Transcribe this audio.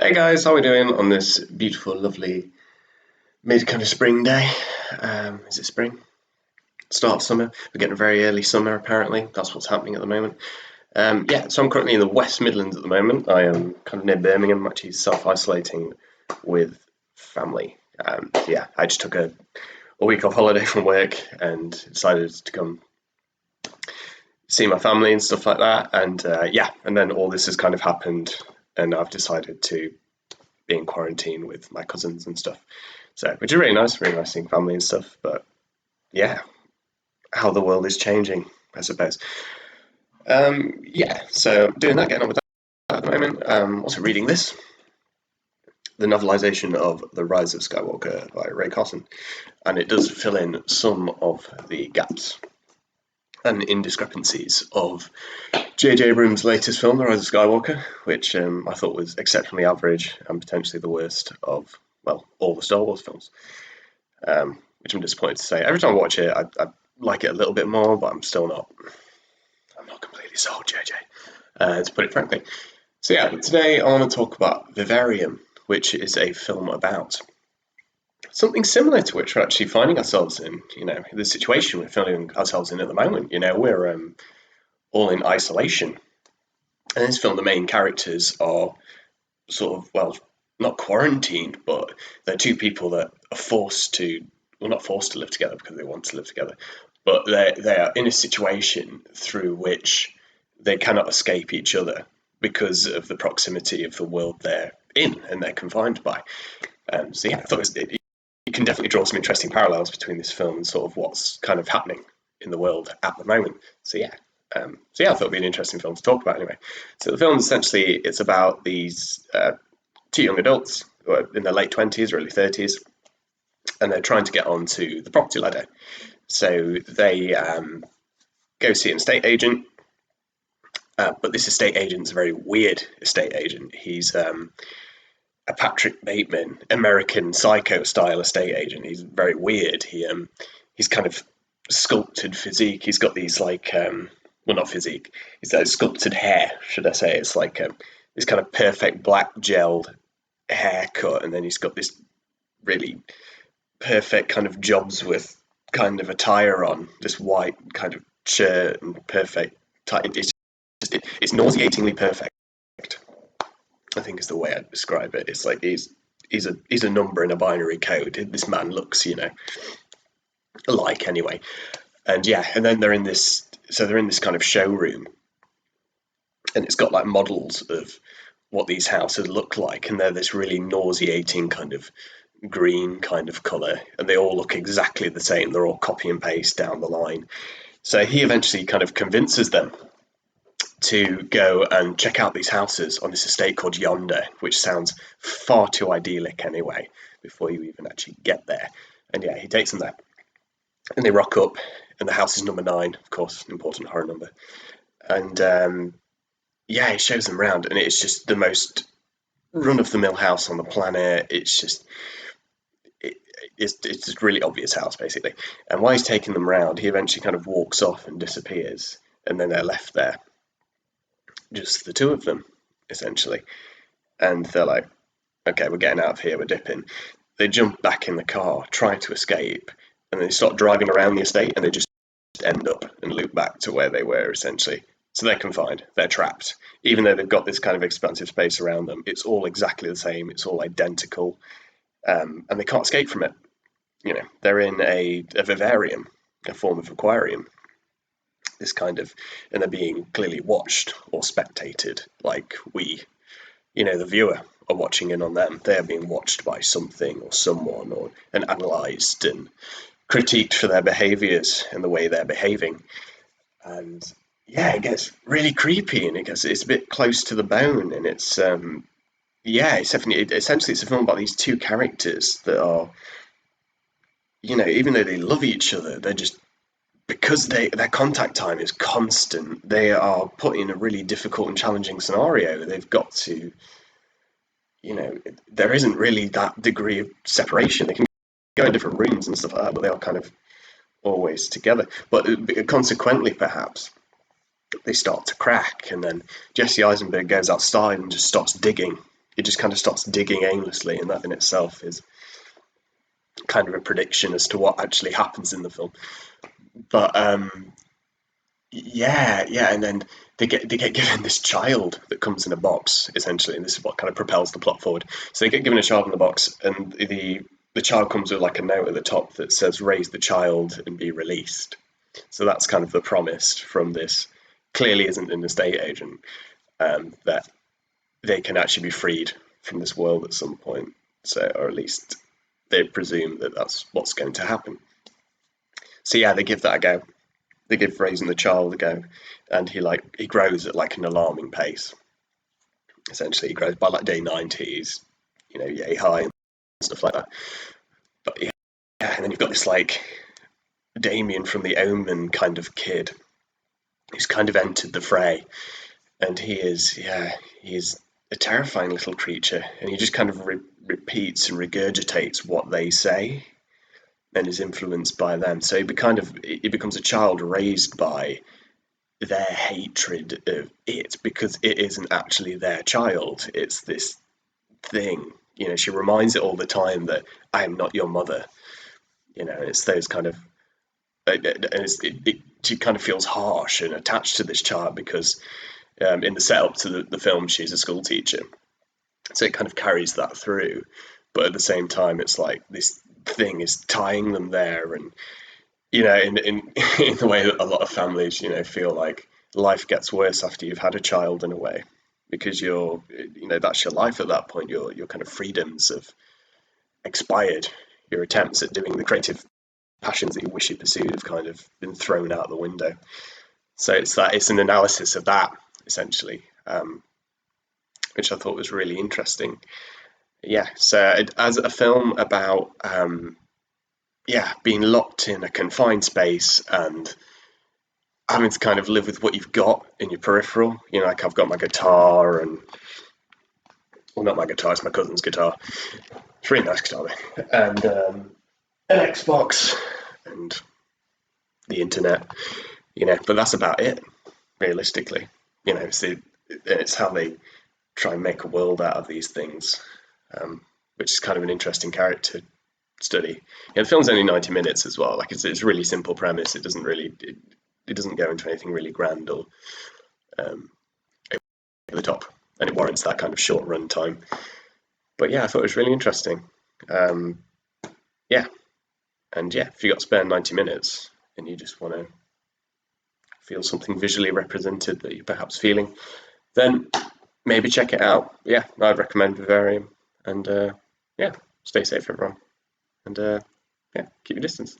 Hey guys, how are we doing on this beautiful, lovely mid kind of spring day? Is it spring? Start of summer. We're getting a very early summer apparently. That's what's happening at the moment. Yeah, so I'm currently in the West Midlands at the moment. I am kind of near Birmingham. I'm actually self-isolating with family. Yeah, I just took a week off holiday from work and decided to come see my family and stuff like that. And yeah, and then all this has kind of happened, and I've decided to be in quarantine with my cousins and stuff. So, which is really nice seeing family and stuff. But yeah, how the world is changing, I suppose. Yeah, so doing that, getting on with that at the moment. Also reading this, the novelization of The Rise of Skywalker by Ray Carson, and it does fill in some of the gaps and indiscrepancies of J.J. Abrams' latest film, The Rise of Skywalker, which I thought was exceptionally average and potentially the worst of, well, all the Star Wars films, which I'm disappointed to say. Every time I watch it, I like it a little bit more, but I'm not completely sold, J.J., to put it frankly. So yeah, today I want to talk about Vivarium, which is a film about something similar to which we're actually finding ourselves in, the situation we're finding ourselves in at the moment. We're all in isolation. And in this film, the main characters are sort of, well, not quarantined, but they're two people that are forced to, well, not forced to live together because they want to live together, but they are in a situation through which they cannot escape each other because of the proximity of the world they're in and they're confined by. So yeah, I thought you can definitely draw some interesting parallels between this film and sort of what's kind of happening in the world at the moment. So yeah, I thought it'd be an interesting film to talk about anyway. So the film essentially, it's about these two young adults who are in their late 20s, early 30s, and they're trying to get onto the property ladder. So they go see an estate agent, but this estate agent's a very weird estate agent. He's a Patrick Bateman, American Psycho style estate agent. He's very weird. He's kind of sculpted physique. He's got these like well, not physique. He's got sculpted hair, should I say? It's like this kind of perfect black gelled haircut, and then he's got this really perfect kind of Jobsworth kind of attire on, this white kind of shirt and perfect tie. It's nauseatingly perfect, I think is the way I'd describe it. It's like he's a number in a binary code. This man looks, alike anyway. And yeah, and then they're in this kind of showroom, and it's got like models of what these houses look like, and they're this really nauseating kind of green kind of color, and they all look exactly the same. They're all copy and paste down the line. So he eventually kind of convinces them to go and check out these houses on this estate called Yonder, which sounds far too idyllic anyway, before you even actually get there. And yeah, he takes them there. And they rock up, and the house is number 9, of course, an important horror number. And yeah, he shows them around, and it's just the most run-of-the-mill house on the planet. It's just it's really obvious house, basically. And while he's taking them around, he eventually kind of walks off and disappears, and then they're left there, just the two of them, essentially. And they're like, okay, we're getting out of here, we're dipping. They jump back in the car, try to escape, and they start driving around the estate, and they just end up and loop back to where they were, essentially. So they're confined, they're trapped. Even though they've got this kind of expansive space around them, it's all exactly the same, it's all identical, and they can't escape from it. They're in a vivarium, a form of aquarium, this kind of, and they're being clearly watched or spectated, like we, the viewer, are watching in on them. They're being watched by something or someone, and analysed and critiqued for their behaviours and the way they're behaving. And yeah, it gets really creepy, and it's a bit close to the bone, and it's it's definitely, essentially it's a film about these two characters that are, even though they love each other, they're just, because their contact time is constant, they are put in a really difficult and challenging scenario. They've got to, there isn't really that degree of separation. They can go in different rooms and stuff like that, but they are kind of always together. But consequently, perhaps, they start to crack, and then Jesse Eisenberg goes outside and just starts digging it just kind of starts digging aimlessly, and that in itself is kind of a prediction as to what actually happens in the film. But yeah, and then they get given this child that comes in a box, essentially, and this is what kind of propels the plot forward. So they get given a child in the box, and the child comes with like a note at the top that says "raise the child and be released." So that's kind of the promise from this. Clearly, isn't an estate agent, that they can actually be freed from this world at some point. So, or at least they presume that that's what's going to happen. So yeah, they give that a go. They give raising the child a go, and he grows at like an alarming pace. Essentially, he grows by like day 90, he's yay high and stuff like that. But yeah, and then you've got this like Damien from the Omen kind of kid who's kind of entered the fray, and he's a terrifying little creature, and he just kind of repeats and regurgitates what they say, and is influenced by them. So he becomes a child raised by their hatred of it, because it isn't actually their child. It's this thing. She reminds it all the time that I am not your mother. It's those kind of, she kind of feels harsh and attached to this child because in the setup to the film, she's a school teacher, so it kind of carries that through. But at the same time, it's like this thing is tying them there, and in the way that a lot of families, feel like life gets worse after you've had a child, in a way, because that's your life at that point. Your kind of freedoms have expired. Your attempts at doing the creative passions that you wish you pursued have kind of been thrown out the window. So it's an analysis of that, essentially, which I thought was really interesting. Yeah, so as a film about being locked in a confined space and having to kind of live with what you've got in your peripheral. Like I've got my guitar, and well, not my guitar, it's my cousin's guitar. It's a really nice guitar, and an Xbox and the internet. But that's about it, realistically. It's how they try and make a world out of these things, which is kind of an interesting character study. The film's only 90 minutes as well. Like it's a really simple premise. It doesn't really it doesn't go into anything really grand or over the top, and it warrants that kind of short run time. But yeah, I thought it was really interesting. Yeah, and yeah, if you got spare 90 minutes and you just want to feel something visually represented that you're perhaps feeling, then maybe check it out. Yeah, I'd recommend Vivarium. And yeah, stay safe, everyone. And yeah, keep your distance.